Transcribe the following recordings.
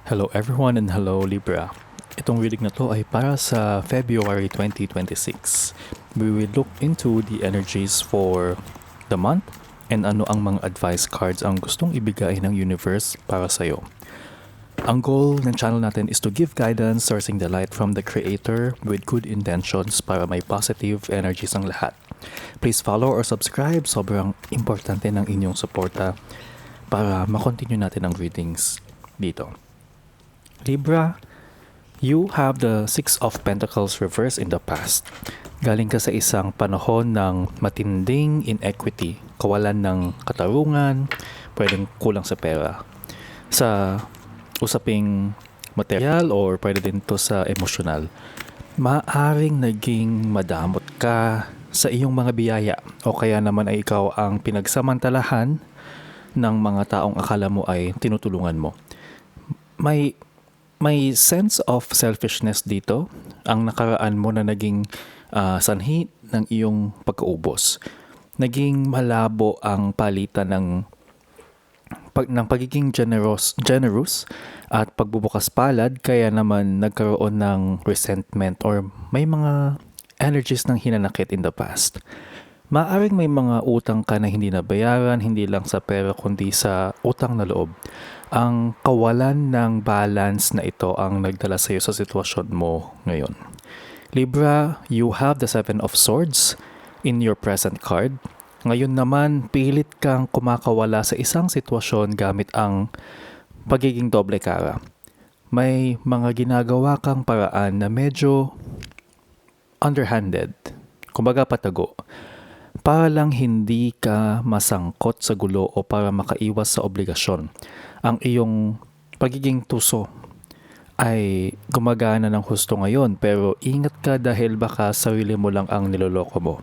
Hello everyone and hello Libra. Itong reading na to ay para sa February 2026. We will look into the energies for the month and ano ang mga advice cards ang gustong ibigay ng universe para sa'yo. Ang goal ng channel natin is to give guidance sourcing the light from the creator with good intentions para may positive energies ang lahat. Please follow or subscribe. Sobrang importante ng inyong suporta para makontinue natin ang readings dito. Libra, you have the Six of Pentacles reversed in the past. Galing ka sa isang panahon ng matinding inequity, kawalan ng katarungan, pwedeng kulang sa pera. Sa usaping material or pwede din to sa emosyonal. Maaring naging madamot ka sa iyong mga biyaya o kaya naman ay ikaw ang pinagsamantalahan ng mga taong akala mo ay tinutulungan mo. May sense of selfishness dito, ang nakaraan mo na naging sanhi ng iyong pagkaubos. Naging malabo ang palitan ng pagiging generous at pagbubukas palad, kaya naman nagkaroon ng resentment or may mga energies ng hinanakit in the past. Maaring may mga utang ka na hindi nabayaran, hindi lang sa pera kundi sa utang na loob. Ang kawalan ng balance na ito ang nagdala sa iyo sa sitwasyon mo ngayon. Libra, you have the Seven of Swords in your present card. Ngayon naman, pilit kang kumakawala sa isang sitwasyon gamit ang pagiging doble cara. May mga ginagawa kang paraan na medyo underhanded, kumbaga patago, para lang hindi ka masangkot sa gulo o para makaiwas sa obligasyon. Ang iyong pagiging tuso ay gumagana ng husto ngayon, pero ingat ka dahil baka sarili mo lang ang niloloko mo.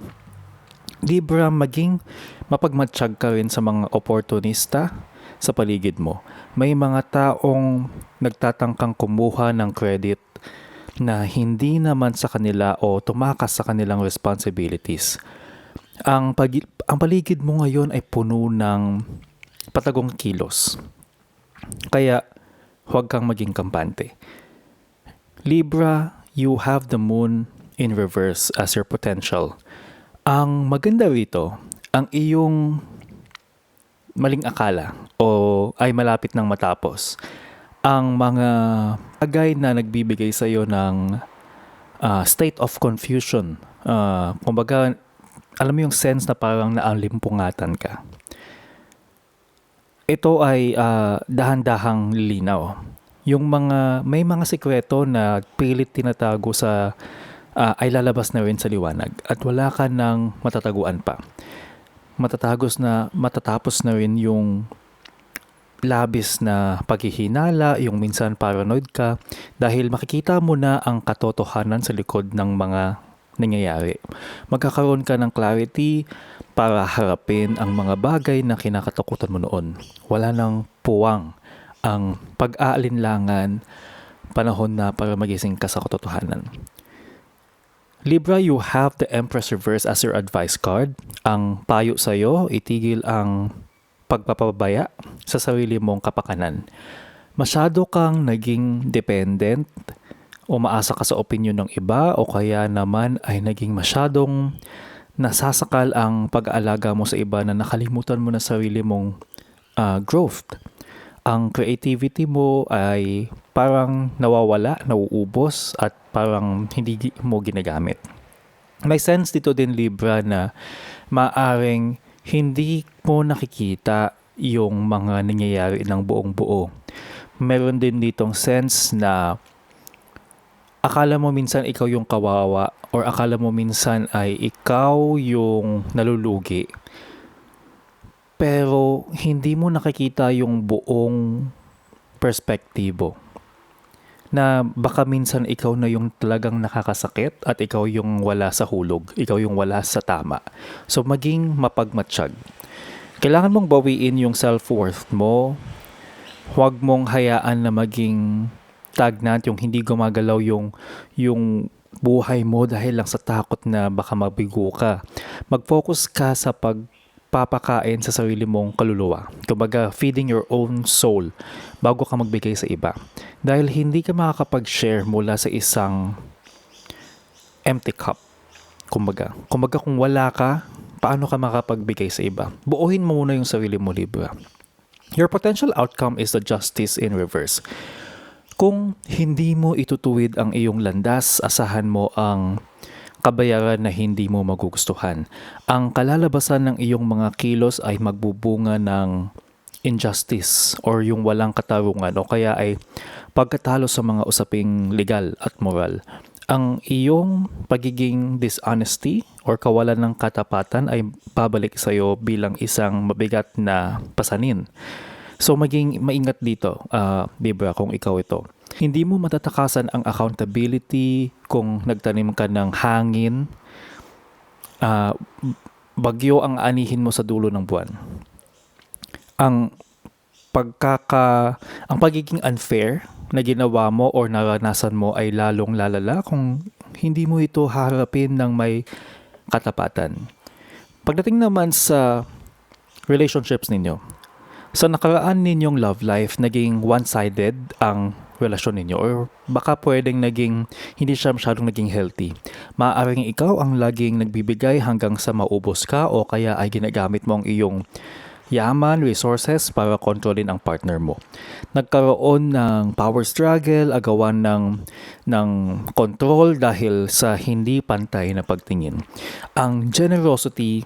Libra, maging mapagmatsyag ka rin sa mga oportunista sa paligid mo. May mga taong nagtatangkang kumuha ng credit na hindi naman sa kanila o tumakas sa kanilang responsibilities. Ang paligid mo ngayon ay puno ng patagong kilos. Kaya huwag kang maging kampante. Libra, you have the moon in reverse as your potential. Ang maganda rito, ang iyong maling akala o ay malapit nang matapos. Ang mga bagay na nagbibigay sa iyo ng state of confusion. Kumbaga, alam mo yung sense na parang naalimpungatan ka. Ito ay dahan-dahang linaw. May mga sikreto na pilit tinatago sa ay lalabas na rin sa liwanag at wala ka nang matataguan pa. Matatapos na rin yung labis na paghihinala, yung minsan paranoid ka dahil makikita mo na ang katotohanan sa likod ng mga nangyayari. Magkakaroon ka ng clarity para harapin ang mga bagay na kinakatakutan mo noon. Wala nang puwang ang pag-aalinlangan, panahon na para magising ka sa katotohanan. Libra, you have the Empress reverse as your advice card. Ang payo sa iyo, itigil ang pagpapabaya sa sarili mong kapakanan. Masyado kang naging dependent, umaasa ka sa opinyon ng iba o kaya naman ay naging masyadong nasasakal ang pag-aalaga mo sa iba na nakalimutan mo na sarili mong growth. Ang creativity mo ay parang nawawala, nauubos at parang hindi mo ginagamit. May sense dito din, Libra, na maaring hindi mo nakikita yung mga nangyayari ng buong buo. Meron din ditong sense na akala mo minsan ikaw yung kawawa or akala mo minsan ay ikaw yung nalulugi. Pero hindi mo nakikita yung buong perspektibo. Na baka minsan ikaw na yung talagang nakakasakit at ikaw yung wala sa hulog, ikaw yung wala sa tama. So maging mapagmatsyag. Kailangan mong bawiin yung self-worth mo. Huwag mong hayaan na maging stagnant, yung hindi gumagalaw yung buhay mo dahil lang sa takot na baka mabigo ka. Mag-focus ka sa pagpapakain sa sarili mong kaluluwa. Kumbaga, feeding your own soul bago ka magbigay sa iba. Dahil hindi ka makakapag-share mula sa isang empty cup. Kumbaga kung wala ka, paano ka makapagbigay sa iba? Buuhin mo muna yung sarili mo, Libra. Your potential outcome is the justice in reverse. Kung hindi mo itutuwid ang iyong landas, asahan mo ang kabayaran na hindi mo magugustuhan. Ang kalalabasan ng iyong mga kilos ay magbubunga ng injustice or yung walang katarungan o kaya ay pagkatalo sa mga usaping legal at moral. Ang iyong pagiging dishonesty or kawalan ng katapatan ay babalik sa iyo bilang isang mabigat na pasanin. So maging maingat dito, Libra, kung ikaw ito. Hindi mo matatakasan ang accountability kung nagtanim ka ng hangin. Bagyo ang anihin mo sa dulo ng buwan. Ang pagiging unfair na ginawa mo or naranasan mo ay lalong lalala kung hindi mo ito haharapin ng may katapatan. Pagdating naman sa relationships ninyo, sa nakaraan ninyong love life, naging one-sided ang relasyon ninyo or baka pwedeng hindi siya masyadong naging healthy. Maaaring ikaw ang laging nagbibigay hanggang sa maubos ka o kaya ay ginagamit mo ang iyong yaman, resources para kontrolin ang partner mo. Nagkaroon ng power struggle, agawan ng control dahil sa hindi pantay na pagtingin. Ang generosity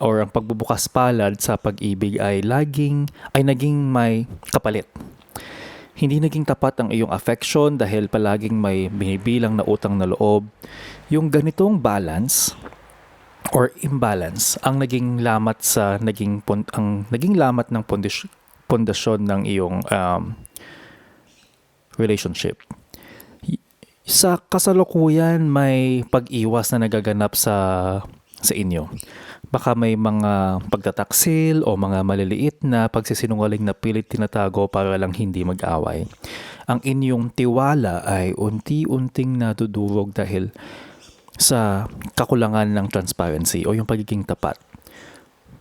or ang pagbubukas palad sa pag-ibig ay naging may kapalit. Hindi naging tapat ang iyong affection dahil palaging may binibilang na utang na loob. Yung ganitong balance or imbalance ang naging lamat ng pundasyon ng iyong relationship. Sa kasalukuyan may pag-iwas na nagaganap sa inyo. Baka may mga pagtataksil o mga maliliit na pagsisinungaling na pilit tinatago para lang hindi mag-away. Ang inyong tiwala ay unti-unting nadudurog dahil sa kakulangan ng transparency o yung pagiging tapat.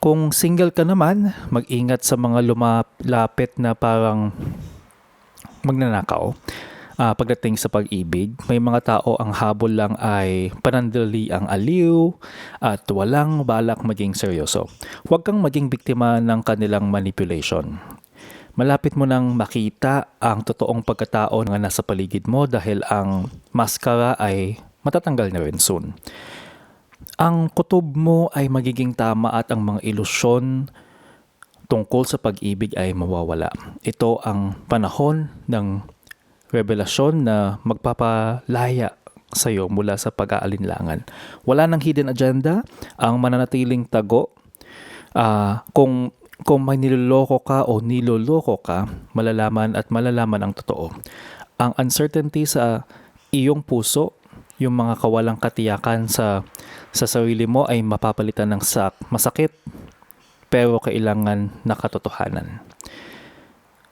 Kung single ka naman, mag-ingat sa mga lumapit na parang magnanakaw. Pagdating sa pag-ibig, may mga tao ang habol lang ay panandali ang aliw at walang balak maging seryoso. Huwag kang maging biktima ng kanilang manipulation. Malapit mo nang makita ang totoong pagkatao na nasa paligid mo dahil ang maskara ay matatanggal na rin soon. Ang kutob mo ay magiging tama at ang mga ilusyon tungkol sa pag-ibig ay mawawala. Ito ang panahon ng revelasyon na magpapalaya sa iyo mula sa pag-aalinlangan. Wala nang hidden agenda, ang mananatiling tago. Kung may niloloko ka o niloloko ka, malalaman ang totoo. Ang uncertainty sa iyong puso, yung mga kawalang katiyakan sa sarili mo ay mapapalitan ng masakit pero kailangan na katotohanan.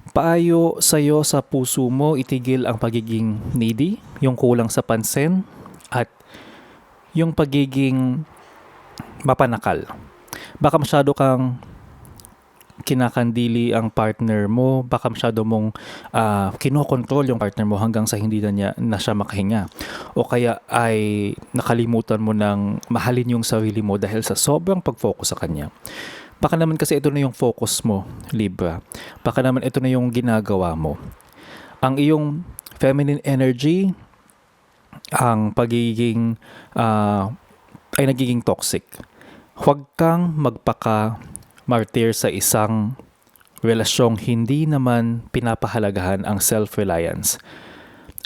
Paayo sa'yo sa puso mo, itigil ang pagiging needy, yung kulang sa pansin, at yung pagiging mapanakal. Baka masyado kang kinakandili ang partner mo, baka masyado mong kinokontrol yung partner mo hanggang sa hindi na siya makahinga. O kaya ay nakalimutan mo ng mahalin yung sarili mo dahil sa sobrang pag-focus sa kanya. Baka naman kasi ito na yung focus mo, Libra. Baka naman ito na yung ginagawa mo. Ang iyong feminine energy, ang pagiging ay nagiging toxic. Huwag kang magpaka-martyr sa isang relasyong hindi naman pinapahalagahan ang self-reliance.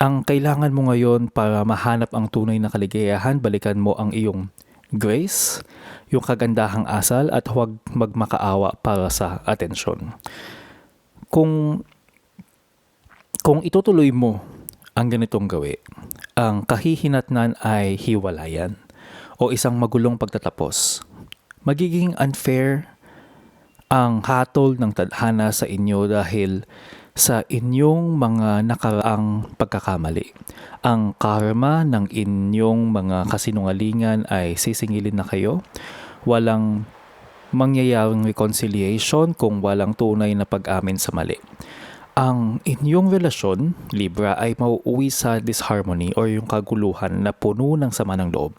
Ang kailangan mo ngayon para mahanap ang tunay na kaligayahan, balikan mo ang iyong grace, yung kagandahang asal at huwag magmakaawa para sa atensyon. Kung itutuloy mo ang ganitong gawi, ang kahihinatnan ay hiwalayan o isang magulong pagtatapos. Magiging unfair ang hatol ng tadhana sa inyo dahil sa inyong mga nakaraang pagkakamali. Ang karma ng inyong mga kasinungalingan ay sisingilin na kayo. Walang mangyayaring reconciliation kung walang tunay na pag-amin sa mali. Ang inyong relasyon, Libra, ay mauuwi sa disharmony or yung kaguluhan na puno ng sama ng loob.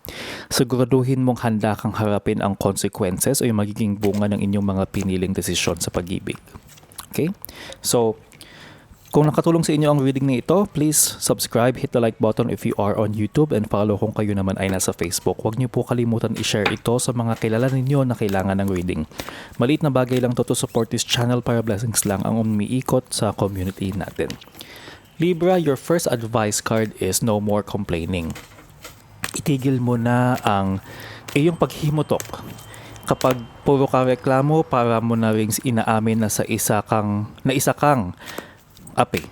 Siguraduhin mong handa kang harapin ang consequences o yung magiging bunga ng inyong mga piniling desisyon sa pag-ibig. Okay? So, kung nakatulong sa inyo ang reading na ito, please subscribe, hit the like button if you are on YouTube, and follow kung kayo naman ay nasa Facebook. Huwag niyo po kalimutan i-share ito sa mga kilala ninyo na kailangan ng reading. Maliit na bagay lang to support this channel para blessings lang ang umiikot sa community natin. Libra, your first advice card is no more complaining. Itigil mo na ang iyong paghimutok. Kapag puro ka reklamo, para mo na ring inaamin na isa kang api.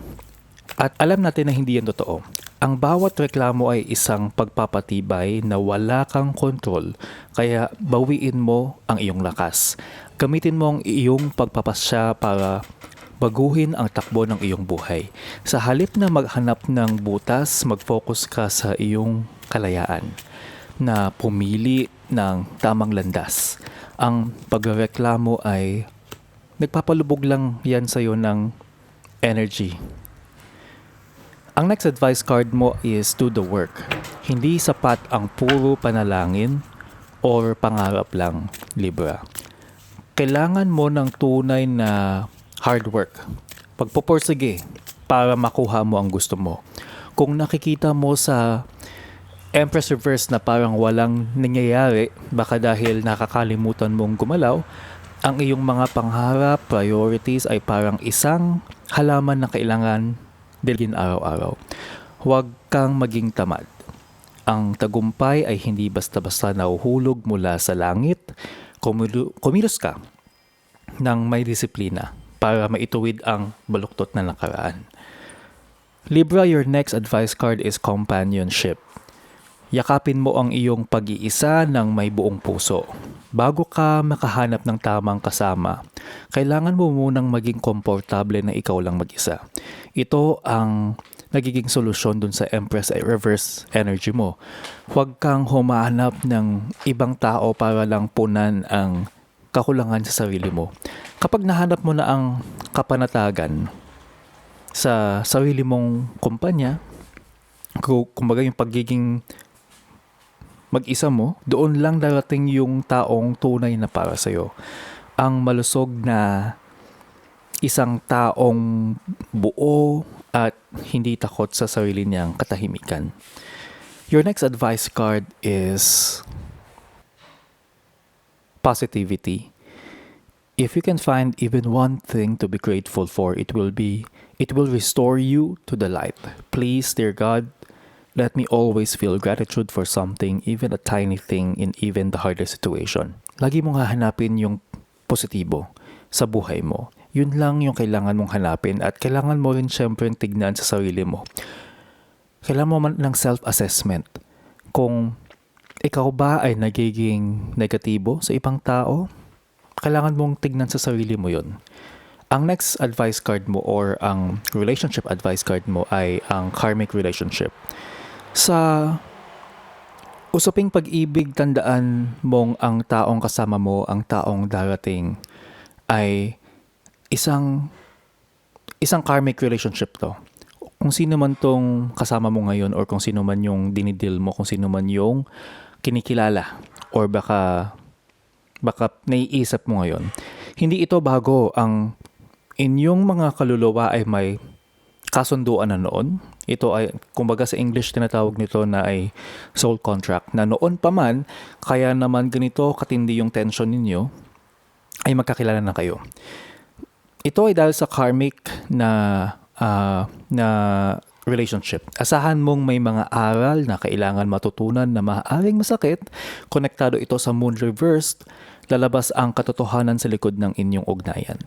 At alam natin na hindi yan totoo. Ang bawat reklamo ay isang pagpapatibay na wala kang kontrol, kaya bawiin mo ang iyong lakas. Gamitin mo ang iyong pagpapasya para baguhin ang takbo ng iyong buhay. Sa halip na maghanap ng butas, mag-focus ka sa iyong kalayaan na pumili ng tamang landas. Ang pagreklamo ay nagpapalubog lang yan sa iyo ng energy. Ang next advice card mo is do the work. Hindi sapat ang puro panalangin or pangarap lang, Libra. Kailangan mo ng tunay na hard work. Pagpupursige para makuha mo ang gusto mo. Kung nakikita mo sa Empress Reverse na parang walang nangyayari, baka dahil nakakalimutan mong gumalaw, ang iyong mga pangarap, priorities ay parang isang halaman na kailangan diligin araw-araw. Huwag kang maging tamad. Ang tagumpay ay hindi basta-basta nahuhulog mula sa langit. Kumilos ka ng may disiplina para maituwid ang baluktot na nakaraan. Libra, your next advice card is companionship. Yakapin mo ang iyong pag-iisa ng may buong puso. Bago ka makahanap ng tamang kasama, kailangan mo munang maging komportable na ikaw lang mag-isa. Ito ang nagiging solusyon dun sa Empress Reverse energy mo. Huwag kang humahanap ng ibang tao para lang punan ang kakulangan sa sarili mo. Kapag nahanap mo na ang kapanatagan sa sarili mong kumpanya, kumbaga yung pagiging mag-isa mo, doon lang darating yung taong tunay na para sa'yo. Ang malusog na isang taong buo at hindi takot sa sarili niyang katahimikan. Your next advice card is positivity. If you can find even one thing to be grateful for, it will restore you to the light. Please, dear God, let me always feel gratitude for something, even a tiny thing in even the hardest situation. Lagi mong hahanapin yung positibo sa buhay mo. Yun lang yung kailangan mong hanapin at kailangan mo rin syempre tignan sa sarili mo. Kailangan mo man ng self-assessment. Kung ikaw ba ay nagiging negatibo sa ibang tao, kailangan mong tignan sa sarili mo yun. Ang next advice card mo or ang relationship advice card mo ay ang karmic relationship. Sa usaping pag-ibig, tandaan mong ang taong kasama mo, ang taong darating ay isang karmic relationship to. Kung sino man tong kasama mo ngayon or kung sino man yung dinidil mo, kung sino man yung kinikilala or baka naiisip mo ngayon, hindi ito bago. Ang inyong mga kaluluwa ay may kasunduan na noon. Ito ay, kumbaga sa English tinatawag nito na ay soul contract, na noon pa man, kaya naman ganito katindi yung tension ninyo, ay magkakilala na kayo. Ito ay dahil sa karmic na relationship. Asahan mong may mga aral na kailangan matutunan na maaaring masakit. Konektado ito sa moon reversed, lalabas ang katotohanan sa likod ng inyong ugnayan.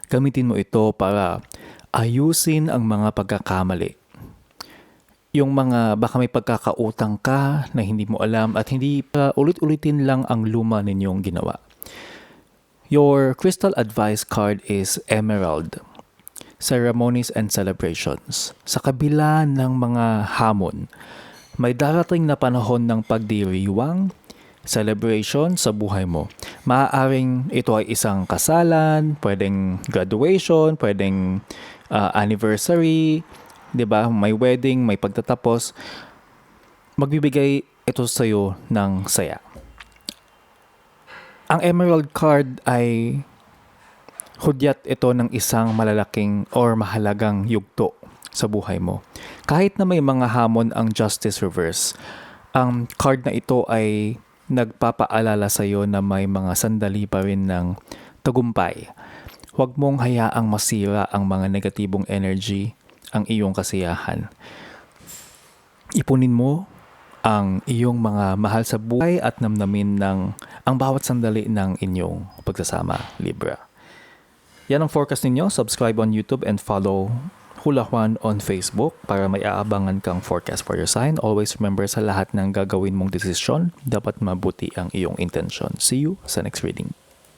Gamitin mo ito para ayusin ang mga pagkakamali. Yung mga baka may pagkakautang ka na hindi mo alam at hindi pa ulit-ulitin lang ang luma ninyong ginawa. Your crystal advice card is Emerald. Ceremonies and celebrations. Sa kabila ng mga hamon, may darating na panahon ng pagdiriwang, celebration sa buhay mo. Maaaring ito ay isang kasalan, pwedeng graduation, pwedeng anniversary, 'di ba? May wedding, may pagtatapos. Magbibigay ito sa iyo ng saya. Ang Emerald card ay hudyat ito ng isang malalaking or mahalagang yugto sa buhay mo. Kahit na may mga hamon ang Justice Reverse, ang card na ito ay nagpapaalala sa iyo na may mga sandali pa rin ng tagumpay. Huwag mong hayaang masira ang mga negatibong energy, ang iyong kasiyahan. Ipunin mo ang iyong mga mahal sa buhay at namnamin ng ang bawat sandali ng inyong pagsasama, Libra. Yan ang forecast ninyo. Subscribe on YouTube and follow Hula Juan on Facebook para may aabangan kang forecast for your sign. Always remember, sa lahat ng gagawin mong desisyon, dapat mabuti ang iyong intention. See you sa next reading.